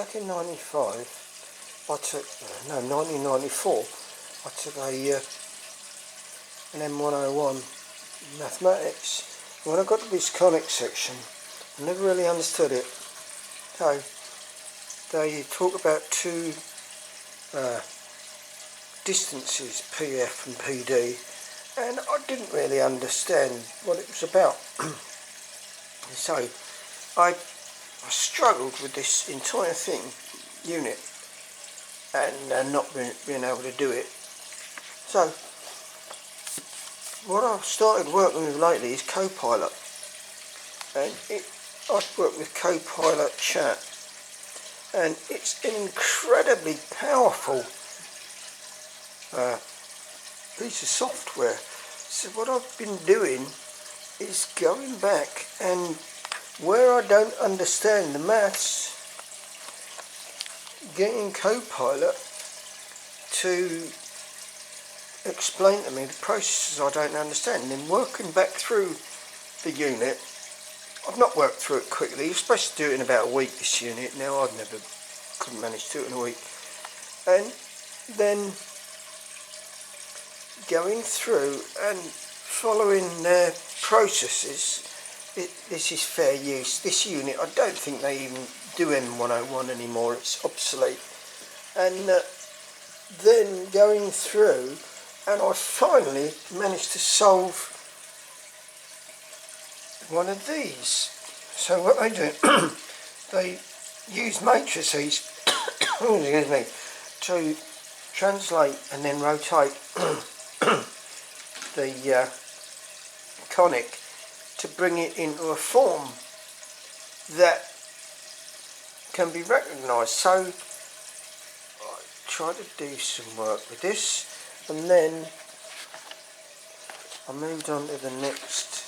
back in 95, I took, no, 1994, I took an M101 mathematics. When I got to this conic section, I never really understood it. So they talk about two distances, PF and PD, and I didn't really understand what it was about. So I struggled with this entire thing, unit, and not being able to do it. So what I've started working with lately is Copilot, and I've worked with Copilot Chat, and it's an incredibly powerful piece of software. So what I've been doing is going back, and where I don't understand the maths, getting Copilot to explain to me the processes I don't understand, and then working back through the unit. I've not worked through it quickly. You're supposed to do it in about a week, this unit. Now couldn't manage to do it in a week. And then going through and following their processes. This is fair use. This unit, I don't think they even do M101 anymore. It's obsolete. And then going through, and I finally managed to solve one of these. So what they do, they use matrices excuse me, to translate and then rotate the conic to bring it into a form that can be recognised. So I tried to do some work with this, and then I moved on to the next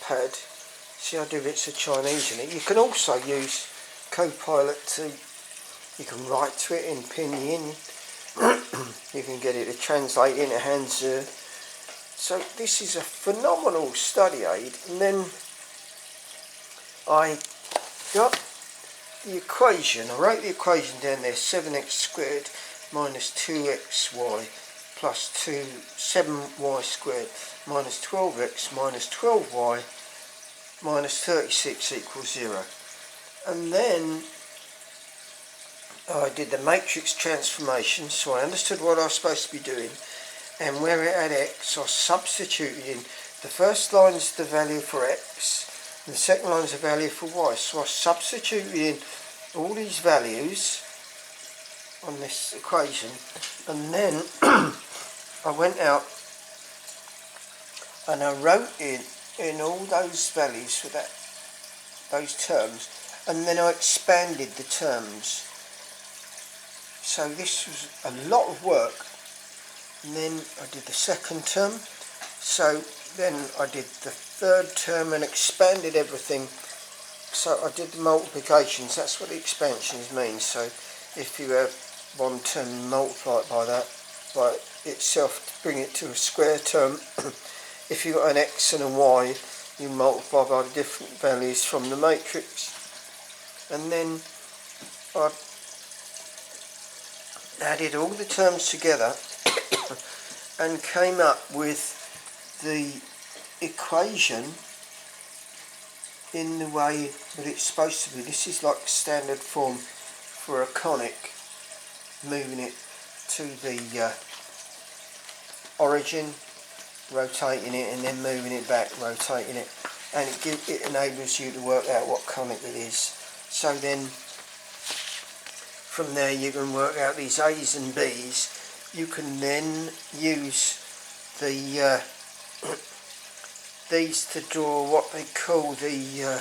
pad. See, I do bits of Chinese in it. You can also use Copilot you can write to it in pinyin. You can get it to translate into Hanzi. So this is a phenomenal study aid. And then I got the equation. I wrote the equation down there: 7x squared minus 2xy plus 7y squared minus 12x minus 12y minus 36 equals 0. And then I did the matrix transformation, so I understood what I was supposed to be doing, and where it had x, I substituted in the first line is the value for x, and the second line is the value for y. So I substituted in all these values on this equation, and then I went out and I wrote in all those values for those terms, and then I expanded the terms. So this was a lot of work. And then I did the second term. So then I did the third term and expanded everything. So I did the multiplications. That's what the expansions mean. So if you have one term, multiply it by that, by itself, to bring it to a square term. If you've got an x and a y, you multiply by the different values from the matrix. And then I added all the terms together and came up with the equation in the way that it's supposed to be. This is like standard form for a conic, moving it to the origin, rotating it, and then moving it back, rotating it, and it enables you to work out what conic it is. So then from there you can work out these A's and B's. You can then use the these to draw what they call the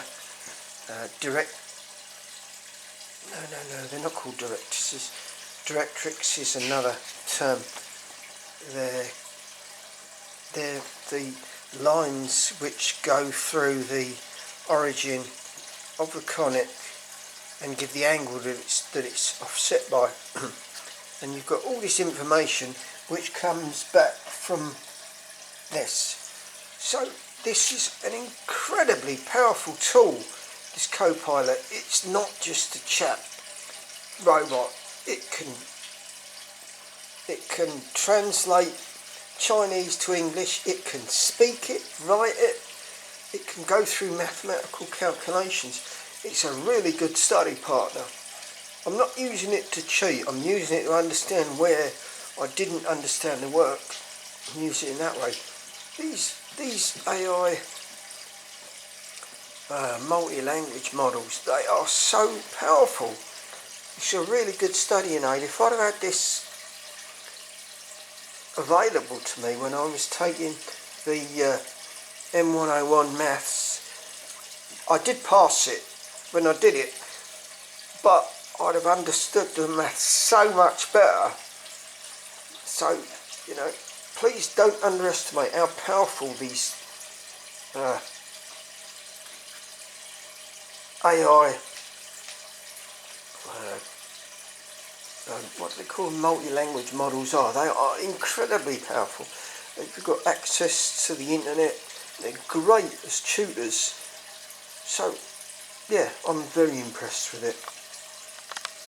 direct. No, they're not called directrices. Directrix is another term. They're the lines which go through the origin of the conic and give the angle that it's offset by. And you've got all this information which comes back from this. So this is an incredibly powerful tool this Copilot, it's not just a chat robot. It can translate Chinese to English, it can speak it, write it, it can go through mathematical calculations. It's a really good study partner. I'm not using it to cheat, I'm using it to understand where I didn't understand the work. I'm using it in that way. These AI multi-language models, they are so powerful. It's a really good studying aid. If I'd have had this available to me when I was taking the M101 maths, I did pass it when I did it, but I'd have understood the maths so much better. So, you know, please don't underestimate how powerful these AI, what do they call multi-language models are. They are incredibly powerful. They've got access to the internet. They're great as tutors. So, yeah, I'm very impressed with it.